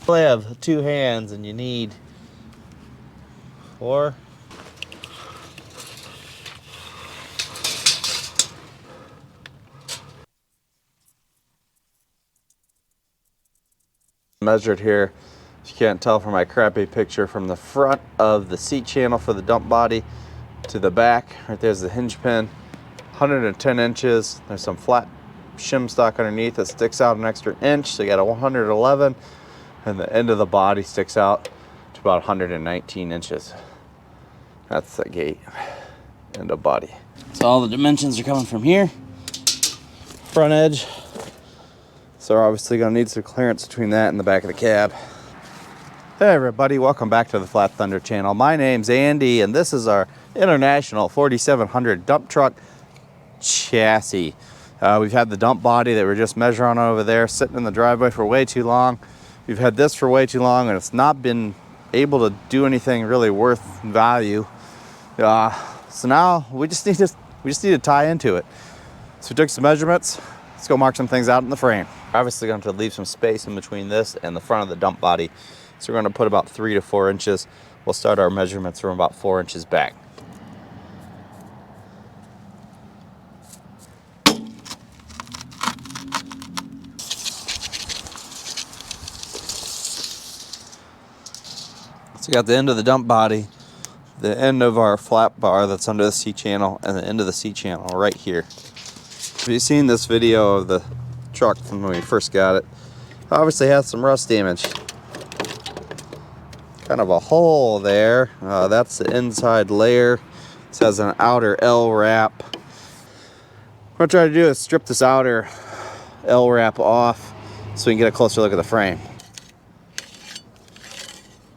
only have 2 hands and you need 4. Measured here, if you can't tell from my crappy picture, from the front of the seat channel for the dump body to the back, right there's the hinge pin, 110 inches. There's some flat shim stock underneath that sticks out an extra inch, so you got a 111, and the end of the body sticks out to about 119 inches. That's the gate, end of body. So all the dimensions are coming from here, front edge. So we're obviously gonna need some clearance between that and the back of the cab. Hey everybody, welcome back to the Flat Thunder channel. My name's Andy and this is our International 4700 dump truck chassis. We've had the dump body that we're just measuring over there sitting in the driveway for way too long. We've had this for way too long and it's not been able to do anything really worth value. So now we just need to tie into it. So we took some measurements. Let's go mark some things out in the frame. We're obviously going to have to leave some space in between this and the front of the dump body. So we're going to put about 3 to 4 inches. We'll start our measurements from about 4 inches back. So we got the end of the dump body, the end of our flat bar that's under the seat channel, and the end of the seat channel right here. If you've seen this video of the truck from when we first got it, obviously has some rust damage. Kind of a hole there. That's the inside layer. This has an outer L wrap. What I'm trying to do is strip this outer L wrap off so we can get a closer look at the frame.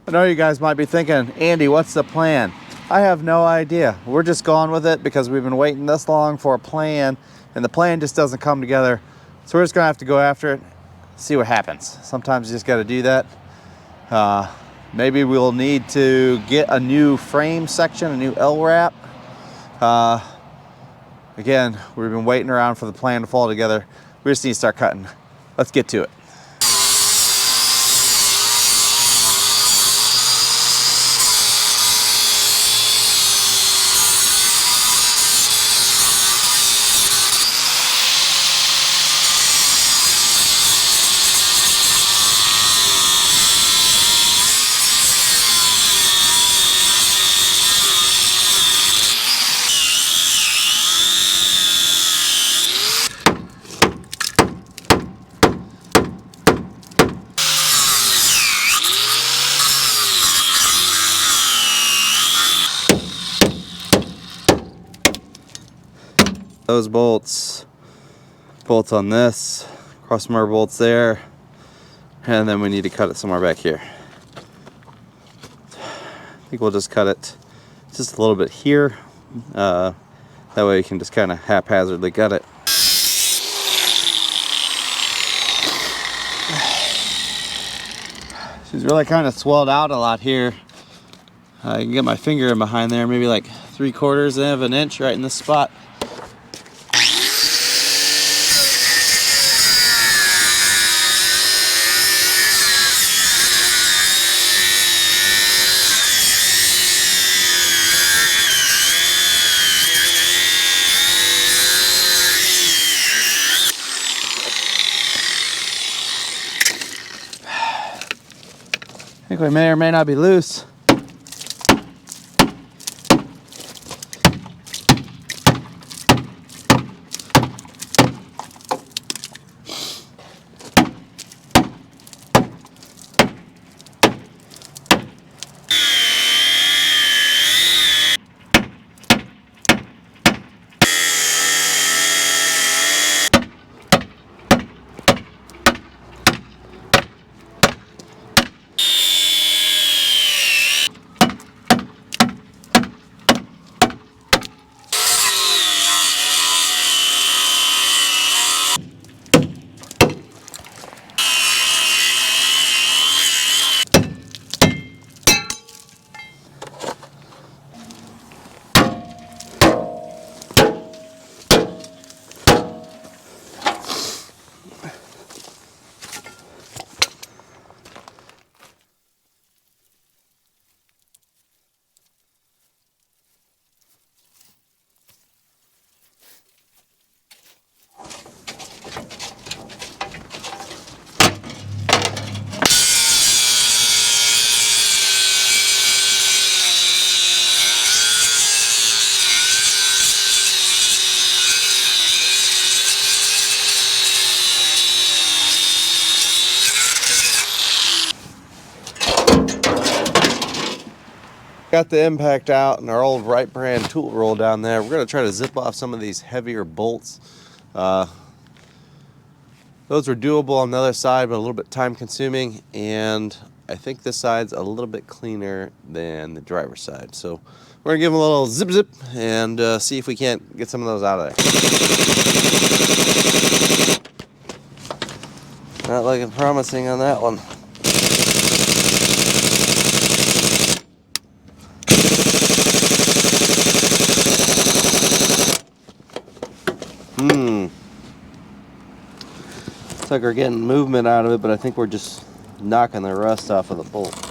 I know you guys might be thinking, Andy, what's the plan? I have no idea. We're just going with it because we've been waiting this long for a plan and the plan just doesn't come together. So we're just gonna have to go after it, see what happens. Sometimes you just gotta do that. Maybe we'll need to get a new frame section, a new L wrap. Again, we've been waiting around for the plan to fall together. We just need to start cutting. Let's get to it. Those bolts on this, crossbar bolts there, and then we need to cut it somewhere back here. I think we'll just cut it just a little bit here. That way you can just kind of haphazardly cut it. She's really kind of swelled out a lot here. I can get my finger in behind there, maybe like 3/4 of an inch right in this spot. I think we may or may not be loose. Got the impact out and our old Wright brand tool roll down there. We're going to try to zip off some of these heavier bolts. Those were doable on the other side, but a little bit time consuming, and I think this side's a little bit cleaner than the driver's side. So we're gonna give them a little zip zip and see if we can't get some of those out of there. Not looking promising on that one. Looks like we're getting movement out of it, but I think we're just knocking the rust off of the bolt.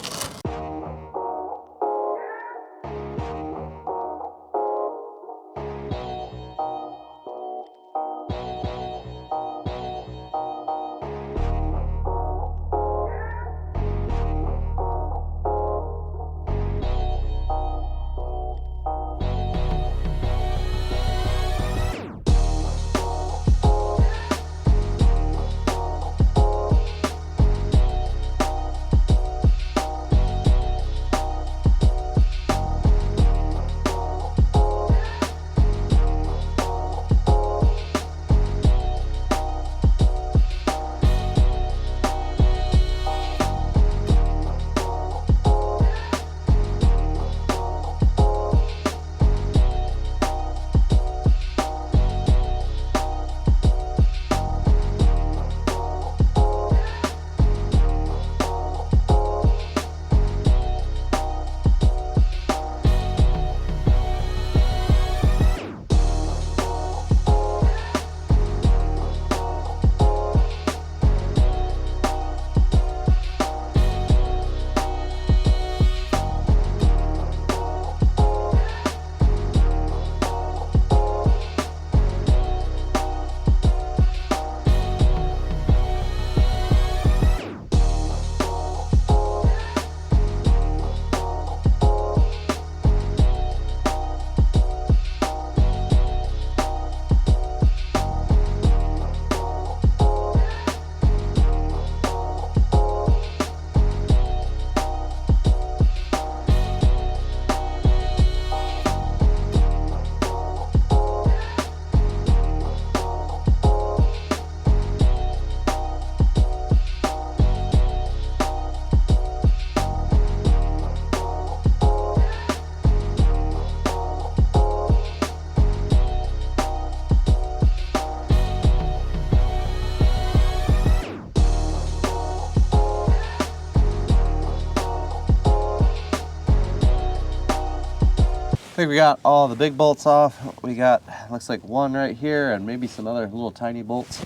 I think we got all the big bolts off. We got, looks like one right here and maybe some other little tiny bolts.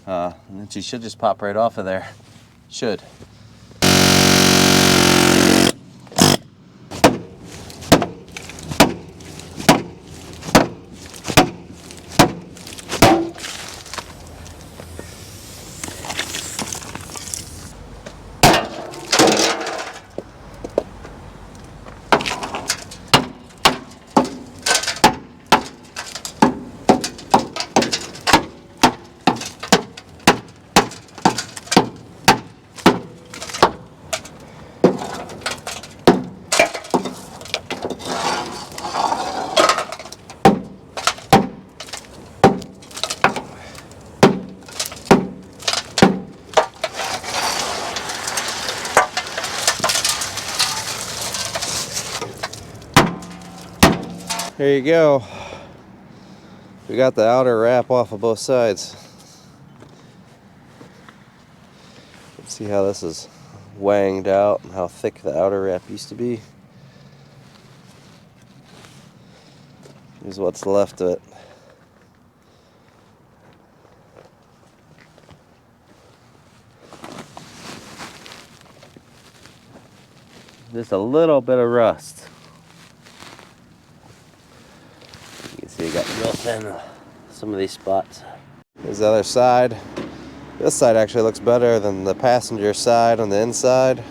And then she should just pop right off of there. Should. There you go. We got the outer wrap off of both sides. Let's see how this is wanged out and how thick the outer wrap used to be. Here's what's left of it. Just a little bit of rust. So you got real thin some of these spots. Here's the other side. This side actually looks better than the passenger side on the inside.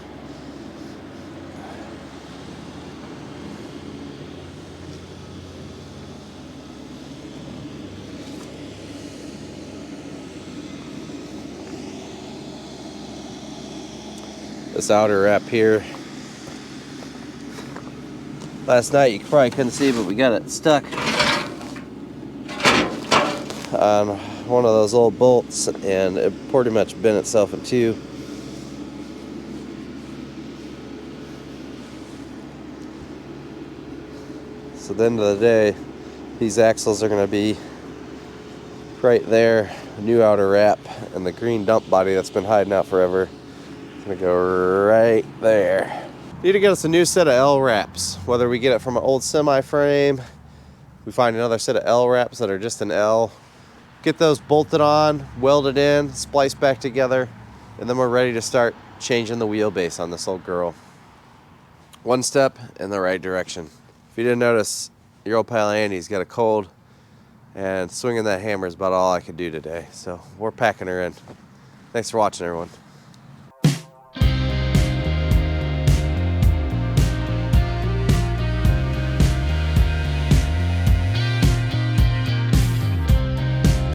This outer wrap here Last night you probably couldn't see, but we got it stuck on one of those old bolts, and it pretty much bent itself in two. So at the end of the day, these axles are going to be right there, new outer wrap, and the green dump body that's been hiding out forever is going to go right there. Need to get us a new set of L wraps, whether we get it from an old semi frame, we find another set of L wraps that are just an L, get those bolted on, welded in, spliced back together, and then we're ready to start changing the wheelbase on this old girl. One step in the right direction. If you didn't notice, your old pal Andy's got a cold, and swinging that hammer is about all I could do today. So we're packing her in. Thanks for watching, everyone.